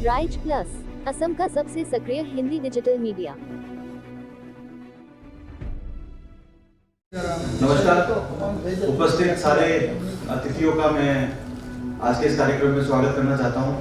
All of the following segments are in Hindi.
राइज प्लस, असम का सबसे सक्रिय हिंदी डिजिटल मीडिया। नमस्कार, उपस्थित सारे अतिथियों का मैं आज के इस कार्यक्रम में स्वागत करना चाहता हूं।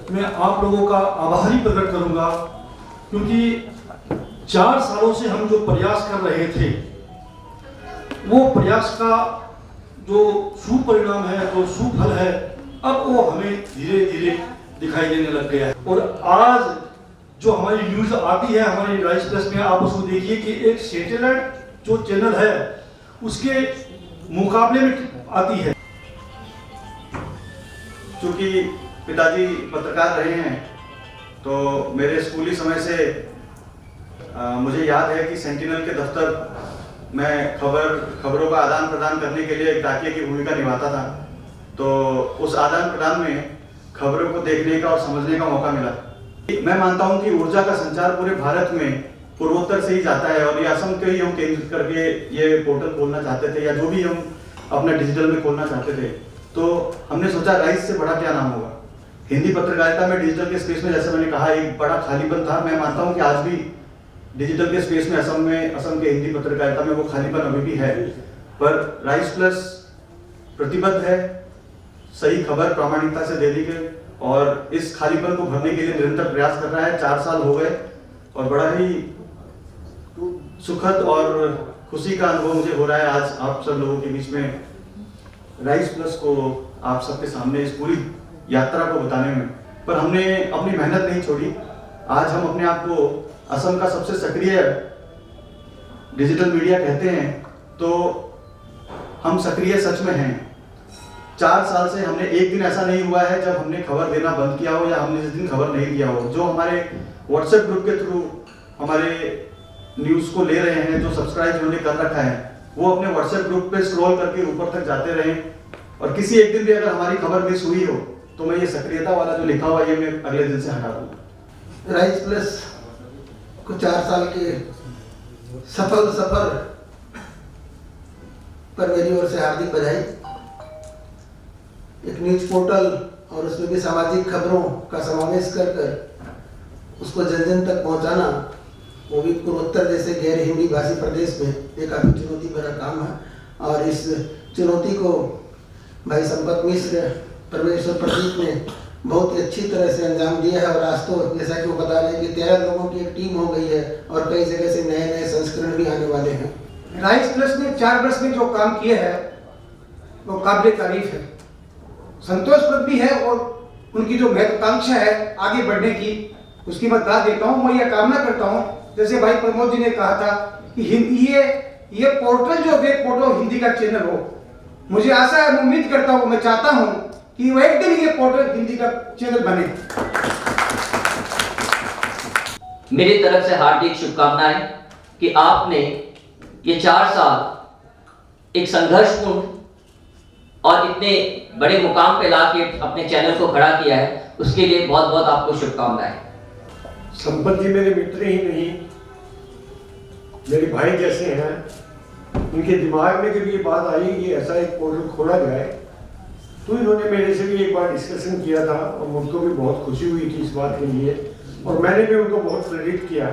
मैं आप लोगों का आभारी प्रकट करूंगा, क्योंकि 4 सालों से हम जो प्रयास कर रहे थे, वो प्रयास का जो सुपरिणाम है, जो सुफल है, अब वो हमें धीरे धीरे दिखाई देने लग गया है। और आज जो हमारी न्यूज आती है हमारी राइज प्लस में, आप उसको देखिए कि एक सैटेलाइट जो चैनल है उसके मुकाबले में आती है। चूंकि पिताजी पत्रकार रहे हैं, तो मेरे स्कूली समय से मुझे याद है कि सेंटिनल के दफ्तर में खबरों का आदान प्रदान करने के लिए एक डाकिया की भूमिका निभाता था। तो उस आदान प्रदान में खबरों को देखने का और समझने का मौका मिला। मैं मानता हूं कि ऊर्जा का संचार पूरे भारत में पूर्वोत्तर से ही जाता है, और ये असम के ही हम केंद्रित करके ये पोर्टल खोलना चाहते थे, या जो भी हम अपना डिजिटल में खोलना चाहते थे। तो हमने सोचा राइज से बड़ा क्या नाम होगा। हिंदी पत्रकारिता में डिजिटल के स्पेस में, जैसे मैंने कहा, एक बड़ा खालीपन था। मैं मानता हूं कि आज भी डिजिटल के स्पेस में असम के हिंदी पत्रकारिता में वो खालीपन अभी भी है, पर राइज प्लस प्रतिबद्ध है सही खबर प्रामाणिकता से देने के, और इस खालीपन को भरने के लिए निरंतर प्रयास कर रहा है। 4 साल हो गए और बड़ा ही सुखद और खुशी का अनुभव मुझे हो रहा है आज आप सब लोगों के बीच में राइज प्लस को आप सबके सामने इस पूरी यात्रा को बताने में। पर हमने अपनी मेहनत नहीं छोड़ी। आज हम अपने आप को असम का सबसे सक्रिय डिजिटल मीडिया कहते हैं, तो हम सक्रिय सच में हैं। 4 साल से हमने एक दिन ऐसा नहीं हुआ है जब हमने खबर देना बंद किया हो, या हमने जिस दिन खबर नहीं दिया हो। जो हमारे व्हाट्सएप ग्रुप के थ्रू हमारे न्यूज को ले रहे हैं, जो सब्सक्राइब उन्होंने कर रखा है, वो अपने व्हाट्सएप ग्रुप पे स्क्रॉल करके ऊपर तक जाते रहे। और किसी एक दिन भी अगर हमारी खबर मिस हुई हो, तो मैं ये सक्रियता वाला जो लिखा हुआ ये मैं अगले दिन से हटा दूंगा। राइज प्लस को 4 साल के सफल सफर पर मेरी ओर से हार्दिक बधाई। एक न्यूज पोर्टल और उसमें भी सामाजिक खबरों का समावेश कर उसको जन जन तक पहुंचाना, वो भी पूर्वोत्तर जैसे गैर हिंदी भाषी प्रदेश में एक काफी चुनौती भरा काम है। और इस चुनौती को भाई संपत मिश्र, परमेश्वर प्रदीप ने बहुत ही अच्छी तरह से अंजाम दिया है। और आज तो जैसा कि वो बता रहे हैं कि 13 लोगों की एक टीम हो गई है, और कई जगह से नए नए संस्करण भी आने वाले हैं। राइज प्लस ने 4 वर्ष में जो काम किए हैं वो काबिल तारीफ है, संतोषप्रद भी है, और उनकी जो महत्वाकांक्षा है आगे बढ़ने की, उसकी मैं दाद देता हूँ। मैं ये कामना करता हूँ, जैसे भाई प्रमोद जी ने कहा था कि हिंदी ये पोर्टल जो वेब पोर्टल हिंदी का चैनल हो, मुझे आशा है, मैं उम्मीद करता हूँ, मैं चाहता हूँ कि वो एक दिन ये पोर्टल हिंदी का चैनल बने। मेरी तरफ से हार्दिक शुभकामनाएं कि आपने ये 4 साल एक संघर्षपूर्ण और इतने बड़े मुकाम पे लाके अपने चैनल को खड़ा किया है, उसके लिए बहुत बहुत आपको शुभकामनाएं। संपत जी मेरे मित्र ही नहीं, मेरे भाई जैसे हैं। उनके दिमाग में जब ये बात आई कि ऐसा एक पोर्टल खोला जाए, तो इन्होंने मेरे से भी एक बार डिस्कशन किया था, और मुझको भी बहुत खुशी हुई थी इस बात के लिए, और मैंने भी उनको बहुत प्रेरित किया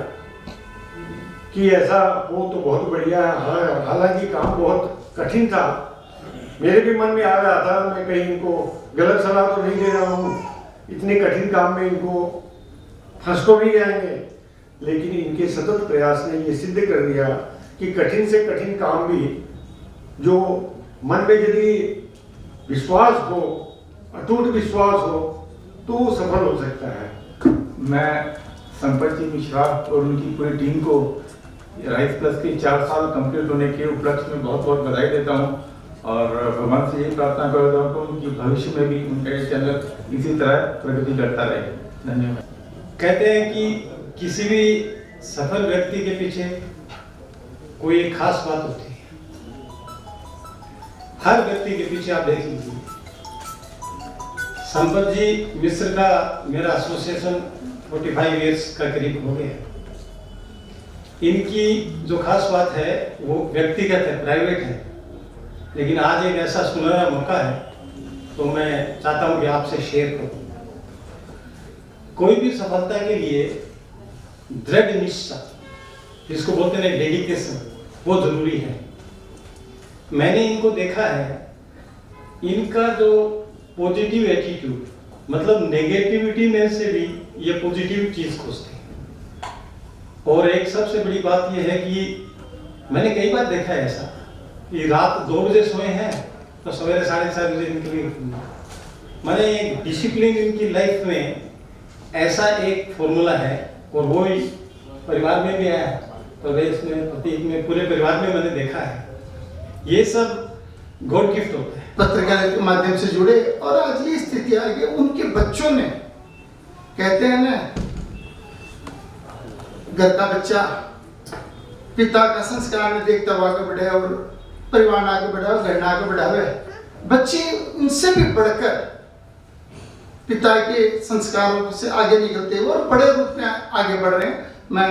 कि ऐसा हो तो बहुत बढ़िया है। हालांकि काम बहुत कठिन था, मेरे भी मन में आ रहा था, मैं कहीं इनको गलत सलाह तो नहीं दे रहा हूँ, इतने कठिन काम में इनको फंस तो नहीं जाएंगे। लेकिन इनके सतत प्रयास ने ये सिद्ध कर दिया कि कठिन से कठिन काम भी, जो मन में यदि विश्वास हो, अटूट विश्वास हो, तो वो सफल हो सकता है। मैं संपत जी मिश्रा और उनकी पूरी टीम को राइज प्लस के 4 साल कंप्लीट होने के उपलक्ष्य में बहुत बहुत बधाई देता हूं, और भगवान से यही प्रार्थना करता हूं कि उनकी भविष्य में भी उनका चैनल इसी तरह प्रगति करता रहे। धन्यवाद। कहते हैं कि किसी भी सफल व्यक्ति के पीछे कोई एक खास बात होती है। हर व्यक्ति के पीछे आप देख लीजिए संपत जी मिश्र का मेरा एसोसिएशन 45 इयर्स का करीब हो गया। इनकी जो खास बात है वो व्यक्तिगत है, प्राइवेट है, लेकिन आज एक ऐसा सुनहरा मौका है तो मैं चाहता हूँ कि आपसे शेयर करूँ। कोई भी सफलता के लिए दृढ़ निष्ठा, जिसको बोलते हैं डेडिकेशन, वो जरूरी है। मैंने इनको देखा है, इनका जो पॉजिटिव एटीट्यूड, मतलब नेगेटिविटी में से भी ये पॉजिटिव चीज खोजते हैं। और एक सबसे बड़ी बात ये है कि मैंने कई बार देखा है ऐसा कि रात 2 बजे सोए हैं तो सवेरे 4:30 बजे इनके लिए मैंने एक डिसिप्लिन इनकी लाइफ में ऐसा एक फॉर्मूला है, और वो ही परिवार में भी आया है, प्रदेश में, प्रतीक में, पूरे परिवार में मैंने देखा है। ये सब गॉड गिफ्ट होता है। पत्रकारिता के माध्यम से जुड़े और आज ये स्थिति आ गई, उनके बच्चों ने, कहते हैं ना, घर का बच्चा पिता का संस्कार में देखता हुआ आगे बढ़े और परिवार आगे बढ़ा और घर आगे बढ़ावे। बच्चे उनसे भी बढ़कर पिता के संस्कारों से आगे निकलते हुए और बड़े रूप में आगे बढ़ रहे हैं। मैं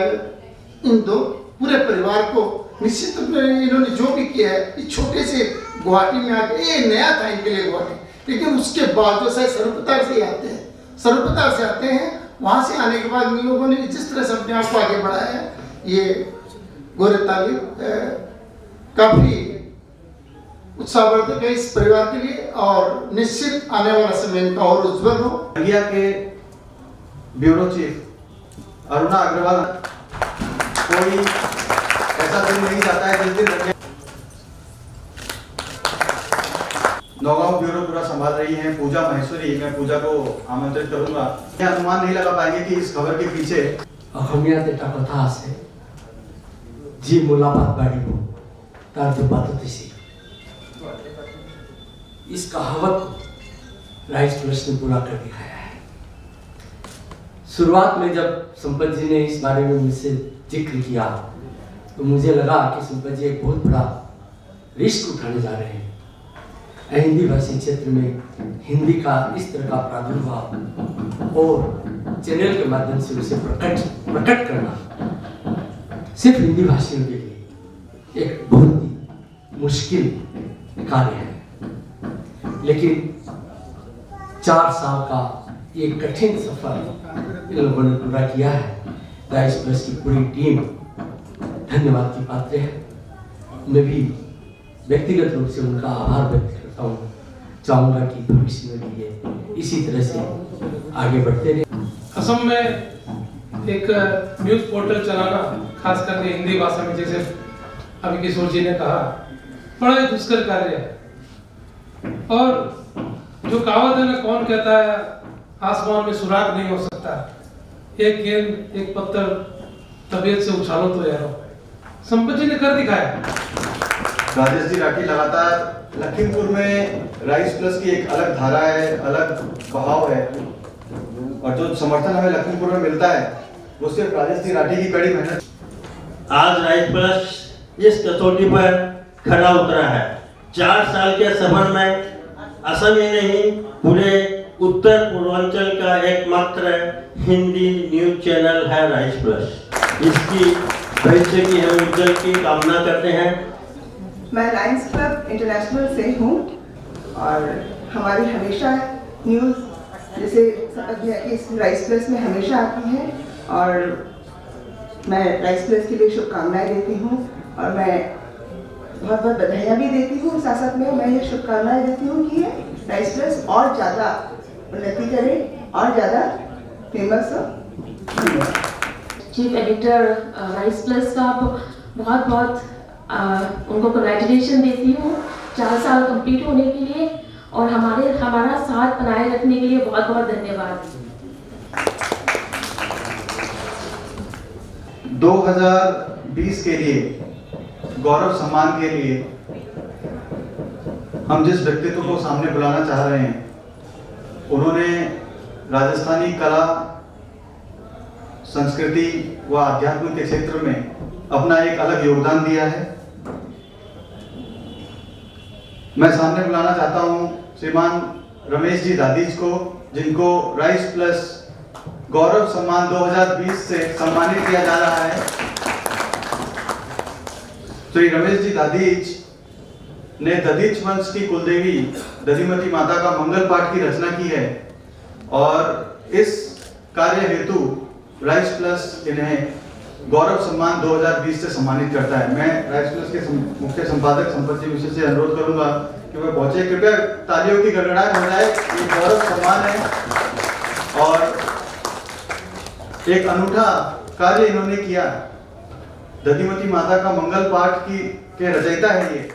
इन दो पूरे परिवार को निश्चित रूप में इन्होंने जो भी किया है, इस छोटे से गुवाहाटी में आके, ये नया था इनके लिए गुवाहाटी, लेकिन उसके बाद जो शायद सर्वपतार से आते हैं, सर्वपतार से आते हैं, वहाँ से आने के बाद इन लोगों ने जिस तरह से अपने आप को आगे बढ़ाया है, ये गोरे तालीब काफ़ी उत्साहवर्धक है इस परिवार के लिए, और निश्चित आने वाला समय इनका और उज्जवल हो। इंडिया के ब्यूरो चीफ अरुणा अग्रवाल, कोई ऐसा दिन नहीं जाता है जिस दिन नौगांव ब्यूरो पूरा संभाल रही हैं पूजा महेश्वरी। मैं पूजा को आमंत्रित करूंगा। यह अनुमान नहीं लगा पाएंगे कि इस खबर के पीछे अखमियात एटा कथा আছে जी मुलाकात बाड़ीब तार जो बात थी। इस कहावत राइस प्लस ने पूरा कर दिखाया है। शुरुआत में जब संपत जी ने इस बारे में मुझसे जिक्र किया तो मुझे लगा कि संपत जी एक बहुत बड़ा रिस्क उठाने जा रहे हैं। हिंदी भाषी क्षेत्र में हिंदी का इस तरह का प्रादुर्भाव और चैनल के माध्यम से उसे प्रकट करना सिर्फ हिंदी भाषियों के लिए एक बहुत ही मुश्किल कार्य है, लेकिन 4 साल का ये कठिन सफर इन लोगों ने पूरा किया है। राइस प्लस की पूरी टीम धन्यवाद की पात्र है। मैं भी व्यक्तिगत रूप से उनका आभार व्यक्त करता हूँ। चाहूँगा कि भविष्य में भी ये इसी तरह से आगे बढ़ते रहे। असम में एक न्यूज़ पोर्टल चलाना, खास करके हिंदी भाषा में, जैसे अभी किशोर जी ने कहा, बड़ा ही दुष्कर कार्य है। और जो कहावत है ना, कौन कहता है आसमान में सुराग नहीं हो सकता, एक गेंद एक पत्थर तबीयत से उछालो तो यारो। संपत जी ने कर दिखाया। राजेश जी राठी लगातार लखीमपुर में राइस प्लस की एक अलग धारा है, अलग बहाव है, और जो समर्थन हमें लखीमपुर में मिलता है वो सिर्फ राजेश जी राठी की कड़ी मेहनत। आज राइस प्लस इस कसौटी पर खड़ा उतरा है। 4 साल के सफर में असम ही नहीं, पूरे उत्तर पूर्वांचल का एकमात्र हिंदी न्यूज चैनल है राइस प्लस। इसकी भविष्य की हम उज्जवल की कामना करते हैं। मैं लायंस क्लब इंटरनेशनल से हूँ और हमारी हमेशा न्यूज़ जैसे इस राइस प्लस में हमेशा आती है, और मैं राइस प्लस के लिए शुभकामनाएं देती हूँ और मैं बहुत बहुत बधाइयाँ भी देती हूँ। साथ साथ में मैं ये शुभकामनाएं देती हूँ कि राइस प्लस और ज़्यादा उन्नति करे और ज़्यादा फेमस हो। चीफ एडिटर राइस प्लस का बहुत बहुत उनको कंग्रेचुलेशन देती हूँ 4 साल कंप्लीट होने के लिए, और हमारा साथ बनाए रखने के लिए बहुत बहुत धन्यवाद। 2020 के लिए गौरव सम्मान के लिए हम जिस व्यक्तित्व को सामने बुलाना चाह रहे हैं, उन्होंने राजस्थानी कला, संस्कृति व आध्यात्म के क्षेत्र में अपना एक अलग योगदान दिया है। मैं सामने बुलाना चाहता हूं श्रीमान रमेश जी दादीज को, जिनको राइस प्लस गौरव सम्मान 2020 से सम्मानित किया जा रहा है। श्री रमेश जी दादीज ने ददीच वंश की कुलदेवी दधिमती माता का मंगल पाठ की रचना की है और इस कार्य हेतु राइस प्लस इन्हें गौरव सम्मान 2020 से सम्मानित करता है। मैं राइस प्लस के मुख्य संपादक संपत जी मिश्र से अनुरोध करूंगा कि वह पहुंचे। कृपया तालियों की गड़गड़ाहट हो जाए। ये गौरव सम्मान है और एक अनूठा कार्य इन्होंने किया। दधिमती माता का मंगल पाठ के रचयिता है ये।